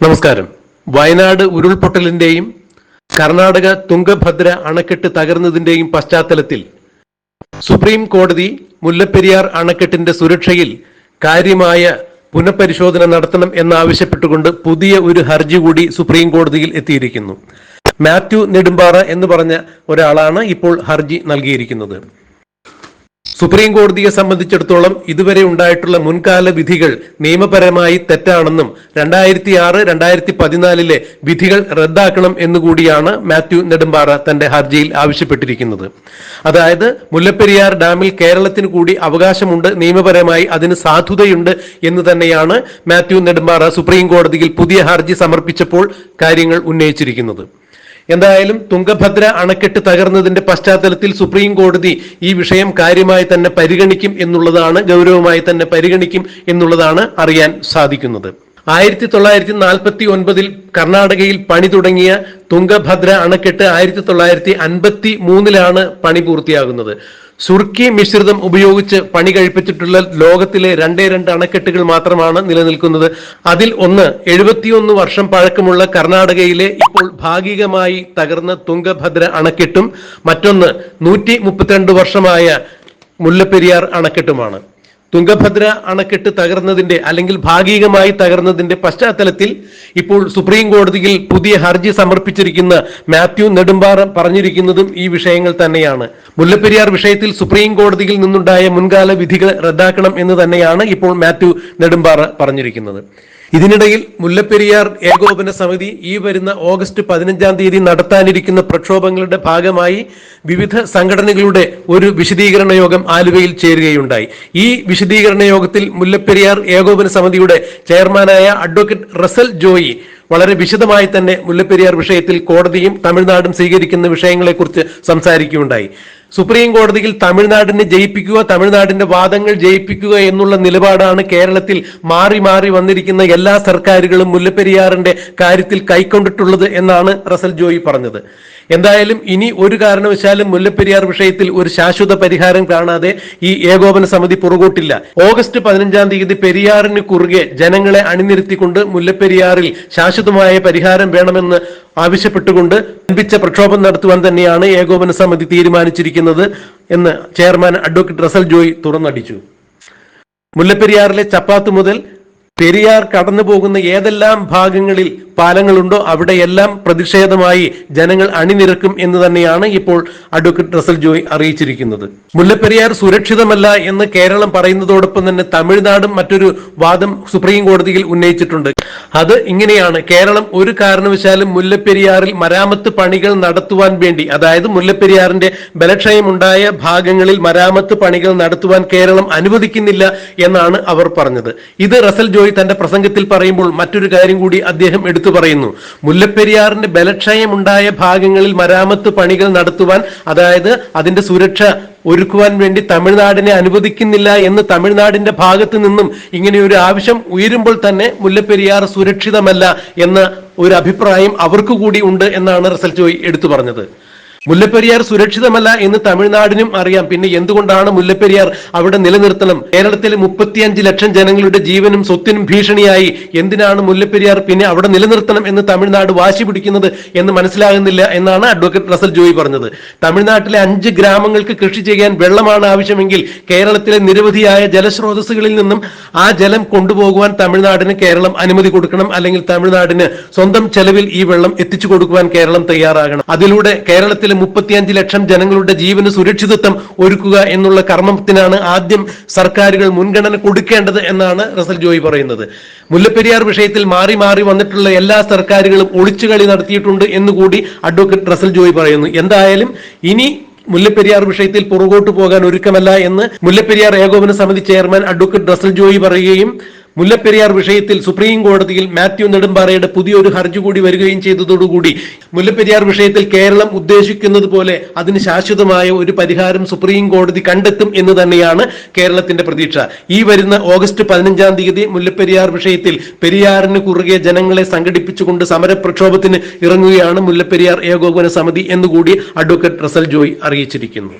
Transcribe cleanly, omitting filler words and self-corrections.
നമസ്കാരം. വയനാട് ഉരുൾപൊട്ടലിന്റെയും കർണാടക തുംഗഭദ്ര അണക്കെട്ട് തകർന്നതിന്റെയും പശ്ചാത്തലത്തിൽ സുപ്രീം കോടതി മുല്ലപ്പെരിയാർ അണക്കെട്ടിന്റെ സുരക്ഷയിൽ കാര്യമായ പുനഃപരിശോധന നടത്തണം എന്നാവശ്യപ്പെട്ടുകൊണ്ട് പുതിയ ഒരു ഹർജി കൂടി സുപ്രീം കോടതിയിൽ എത്തിയിരിക്കുന്നു. മാത്യു നെടുമ്പാറ എന്ന് പറഞ്ഞ ഒരാളാണ് ഇപ്പോൾ ഹർജി നൽകിയിരിക്കുന്നത്. സുപ്രീം കോടതിയെ സംബന്ധിച്ചിടത്തോളം ഇതുവരെ ഉണ്ടായിട്ടുള്ള മുൻകാല വിധികൾ നിയമപരമായി തെറ്റാണെന്നും 2006, 2014 വിധികൾ റദ്ദാക്കണം എന്നുകൂടിയാണ് മാത്യു നെടുമ്പാറ തന്റെ ഹർജിയിൽ ആവശ്യപ്പെട്ടിരിക്കുന്നത്. അതായത് മുല്ലപ്പെരിയാർ ഡാമിൽ കേരളത്തിന് കൂടി അവകാശമുണ്ട്, നിയമപരമായി അതിന് സാധുതയുണ്ട് എന്ന് തന്നെയാണ് മാത്യു നെടുമ്പാറ സുപ്രീം കോടതിയിൽ പുതിയ ഹർജി സമർപ്പിച്ചപ്പോൾ കാര്യങ്ങൾ ഉന്നയിച്ചിരിക്കുന്നത്. എന്തായാലും തുംഗഭദ്ര അണക്കെട്ട് തകർന്നതിന്റെ പശ്ചാത്തലത്തിൽ സുപ്രീം കോടതി ഈ വിഷയം കാര്യമായി തന്നെ പരിഗണിക്കും എന്നുള്ളതാണ്, ഗൗരവമായി തന്നെ പരിഗണിക്കും എന്നുള്ളതാണ് അറിയാൻ സാധിക്കുന്നത്. 1949 കർണാടകയിൽ പണി തുടങ്ങിയ തുംഗഭദ്ര അണക്കെട്ട് 1953 പണി പൂർത്തിയാകുന്നത്. സുർക്കി മിശ്രിതം ഉപയോഗിച്ച് പണി കഴിപ്പിച്ചിട്ടുള്ള ലോകത്തിലെ 2 അണക്കെട്ടുകൾ മാത്രമാണ് നിലനിൽക്കുന്നത്. അതിൽ ഒന്ന് 71 വർഷം പഴക്കമുള്ള കർണാടകയിലെ ഇപ്പോൾ ഭാഗികമായി തകർന്ന തുംഗഭദ്ര അണക്കെട്ടും മറ്റൊന്ന് 132 വർഷമായ മുല്ലപ്പെരിയാർ അണക്കെട്ടുമാണ്. തുംഗഭദ്ര അണക്കെട്ട് തകർന്നതിന്റെ അല്ലെങ്കിൽ ഭാഗികമായി തകർന്നതിന്റെ പശ്ചാത്തലത്തിൽ ഇപ്പോൾ സുപ്രീം കോടതിയിൽ പുതിയ ഹർജി സമർപ്പിച്ചിരിക്കുന്ന മാത്യു നെടുമ്പാറ പറഞ്ഞിരിക്കുന്നതും ഈ വിഷയങ്ങൾ തന്നെയാണ്. മുല്ലപ്പെരിയാർ വിഷയത്തിൽ സുപ്രീം കോടതിയിൽ നിന്നുണ്ടായ മുൻകാല വിധികൾ റദ്ദാക്കണം എന്ന് തന്നെയാണ് ഇപ്പോൾ മാത്യു നെടുമ്പാറ പറഞ്ഞിരിക്കുന്നത്. ഇതിനിടയിൽ മുല്ലപ്പെരിയാർ ഏകോപന സമിതി ഈ വരുന്ന ഓഗസ്റ്റ് 15 നടത്താനിരിക്കുന്ന പ്രക്ഷോഭങ്ങളുടെ ഭാഗമായി വിവിധ സംഘടനകളുടെ ഒരു വിശദീകരണ യോഗം ആലുവയിൽ ചേരുകയുണ്ടായി. ഈ വിശദീകരണ യോഗത്തിൽ മുല്ലപ്പെരിയാർ ഏകോപന സമിതിയുടെ ചെയർമാനായ അഡ്വക്കേറ്റ് റസൽ ജോയി വളരെ വിശദമായി തന്നെ മുല്ലപ്പെരിയാർ വിഷയത്തിൽ കോടതിയും തമിഴ്നാടും സ്വീകരിക്കുന്ന വിഷയങ്ങളെക്കുറിച്ച് സംസാരിക്കുകയുണ്ടായി. സുപ്രീം കോടതിയിൽ തമിഴ്നാടിനെ ജയിപ്പിക്കുക, തമിഴ്നാടിന്റെ വാദങ്ങൾ ജയിപ്പിക്കുക എന്നുള്ള നിലപാടാണ് കേരളത്തിൽ മാറി മാറി വന്നിരിക്കുന്ന എല്ലാ സർക്കാരുകളും മുല്ലപ്പെരിയാറിന്റെ കാര്യത്തിൽ കൈക്കൊണ്ടിട്ടുള്ളത് എന്നാണ് റസൽ ജോയി പറഞ്ഞത്. എന്തായാലും ഇനി ഒരു കാരണവശാലും മുല്ലപ്പെരിയാർ വിഷയത്തിൽ ഒരു ശാശ്വത പരിഹാരം കാണാതെ ഈ ഏകോപന സമിതി പുറകോട്ടില്ല. ഓഗസ്റ്റ് 15 പെരിയാറിന് കുറുകെ ജനങ്ങളെ അണിനിരത്തിക്കൊണ്ട് മുല്ലപ്പെരിയാറിൽ ശാശ്വതമായ പരിഹാരം വേണമെന്ന് ആവശ്യപ്പെട്ടുകൊണ്ട് വമ്പിച്ച പ്രക്ഷോഭം നടത്തുവാൻ തന്നെയാണ് ഏകോപന സമിതി തീരുമാനിച്ചിരിക്കുന്നത് എന്ന് ചെയർമാൻ അഡ്വക്കേറ്റ് റസൽ ജോയി തുറന്നടിച്ചു. മുല്ലപ്പെരിയാറിലെ ചപ്പാത്ത് മുതൽ പെരിയാർ കടന്നു പോകുന്ന ഏതെല്ലാം ഭാഗങ്ങളിൽ പാലങ്ങളുണ്ടോ അവിടെയെല്ലാം പ്രതിഷേധമായി ജനങ്ങൾ അണിനിരക്കും എന്ന് തന്നെയാണ് ഇപ്പോൾ അഡ്വക്കേറ്റ് റസൽ ജോയി അറിയിച്ചിരിക്കുന്നത്. മുല്ലപ്പെരിയാർ സുരക്ഷിതമല്ല എന്ന് കേരളം പറയുന്നതോടൊപ്പം തന്നെ തമിഴ്നാടും മറ്റൊരു വാദം സുപ്രീം കോടതിയിൽ ഉന്നയിച്ചിട്ടുണ്ട്. അത് ഇങ്ങനെയാണ്: കേരളം ഒരു കാരണവശാലും മുല്ലപ്പെരിയാറിൽ മരാമത്ത് പണികൾ നടത്തുവാൻ വേണ്ടി, അതായത് മുല്ലപ്പെരിയാറിന്റെ ബലക്ഷയമുണ്ടായ ഭാഗങ്ങളിൽ മരാമത്ത് പണികൾ നടത്തുവാൻ കേരളം അനുവദിക്കുന്നില്ല എന്നാണ് അവർ പറഞ്ഞത്. ഇത് റസൽ ജോയി തന്റെ പ്രസംഗത്തിൽ പറയുമ്പോൾ മറ്റൊരു കാര്യം കൂടി അദ്ദേഹം എടുത്തു പറയുന്നു. മുല്ലപ്പെരിയാറിന്റെ ബലക്ഷയമുണ്ടായ ഭാഗങ്ങളിൽ മരാമത്ത് പണികൾ നടത്തുവാൻ, അതായത് അതിന്റെ സുരക്ഷ ഒരുക്കുവാൻ വേണ്ടി തമിഴ്നാടിനെ അനുവദിക്കുന്നില്ല എന്ന് തമിഴ്നാടിന്റെ ഭാഗത്ത് നിന്നും ഇങ്ങനെയൊരു ആവശ്യം ഉയരുമ്പോൾ തന്നെ മുല്ലപ്പെരിയാർ സുരക്ഷിതമല്ല എന്ന ഒരു അഭിപ്രായം അവർക്ക് കൂടി ഉണ്ട് എന്നാണ് റസൽ ജോയി എടുത്തു പറഞ്ഞത്. മുല്ലപ്പെരിയാർ സുരക്ഷിതമല്ല എന്ന് തമിഴ്നാടിനും അറിയാം. പിന്നെ എന്തുകൊണ്ടാണ് മുല്ലപ്പെരിയാർ അവിടെ നിലനിർത്തണം? കേരളത്തിലെ 35 ലക്ഷം ജനങ്ങളുടെ ജീവനും സ്വത്തിനും ഭീഷണിയായി എന്തിനാണ് മുല്ലപ്പെരിയാർ പിന്നെ അവിടെ നിലനിർത്തണം എന്ന് തമിഴ്നാട് വാശി പിടിക്കുന്നത് എന്ന് മനസ്സിലാകുന്നില്ല എന്നാണ് അഡ്വക്കേറ്റ് റസൽ ജോയി പറഞ്ഞത്. തമിഴ്നാട്ടിലെ 5 ഗ്രാമങ്ങൾക്ക് കൃഷി ചെയ്യാൻ വെള്ളമാണ് ആവശ്യമെങ്കിൽ കേരളത്തിലെ നിരവധിയായ ജലസ്രോതസ്സുകളിൽ നിന്നും ആ ജലം കൊണ്ടുപോകുവാൻ തമിഴ്നാടിന് കേരളം അനുമതി കൊടുക്കണം, അല്ലെങ്കിൽ തമിഴ്നാടിന് സ്വന്തം ചെലവിൽ ഈ വെള്ളം എത്തിച്ചു കൊടുക്കുവാൻ കേരളം തയ്യാറാകണം. അതിലൂടെ കേരളത്തിലെ 35 ലക്ഷം ജനങ്ങളുടെ ജീവന് സുരക്ഷിതത്വം ഒരുക്കുക എന്നുള്ള കർമ്മത്തിനാണ് ആദ്യം സർക്കാരുകൾ മുൻഗണന കൊടുക്കേണ്ടത് എന്നാണ് റസൽ ജോയി പറയുന്നത്. മുല്ലപ്പെരിയാർ വിഷയത്തിൽ മാറി മാറി വന്നിട്ടുള്ള എല്ലാ സർക്കാരുകളും ഒളിച്ചുകളി നടത്തിയിട്ടുണ്ട് എന്നുകൂടി അഡ്വക്കേറ്റ് റസൽ ജോയി പറയുന്നു. എന്തായാലും ഇനി മുല്ലപ്പെരിയാർ വിഷയത്തിൽ പുറകോട്ട് പോകാൻ ഒരുക്കമല്ല എന്ന് മുല്ലപ്പെരിയാർ ഏകോപന സമിതി ചെയർമാൻ അഡ്വക്കേറ്റ് റസൽ ജോയി പറയുകയും മുല്ലപ്പെരിയാർ വിഷയത്തിൽ സുപ്രീം കോടതിയിൽ മാത്യു നെടുമ്പാറയുടെ പുതിയൊരു ഹർജി കൂടി വരികയും ചെയ്തതോടുകൂടി മുല്ലപ്പെരിയാർ വിഷയത്തിൽ കേരളം ഉദ്ദേശിക്കുന്നത് പോലെ അതിന് ശാശ്വതമായ ഒരു പരിഹാരം സുപ്രീം കോടതി കണ്ടെത്തും എന്ന് തന്നെയാണ് കേരളത്തിന്റെ പ്രതീക്ഷ. ഈ വരുന്ന ഓഗസ്റ്റ് 15 മുല്ലപ്പെരിയാർ വിഷയത്തിൽ പെരിയാറിന് കുറുകെ ജനങ്ങളെ സംഘടിപ്പിച്ചുകൊണ്ട് സമരപ്രക്ഷോഭത്തിന് ഇറങ്ങുകയാണ് മുല്ലപ്പെരിയാർ ഏകോപന സമിതി എന്നുകൂടി അഡ്വക്കേറ്റ് റസൽ ജോയി അറിയിച്ചിരിക്കുന്നു.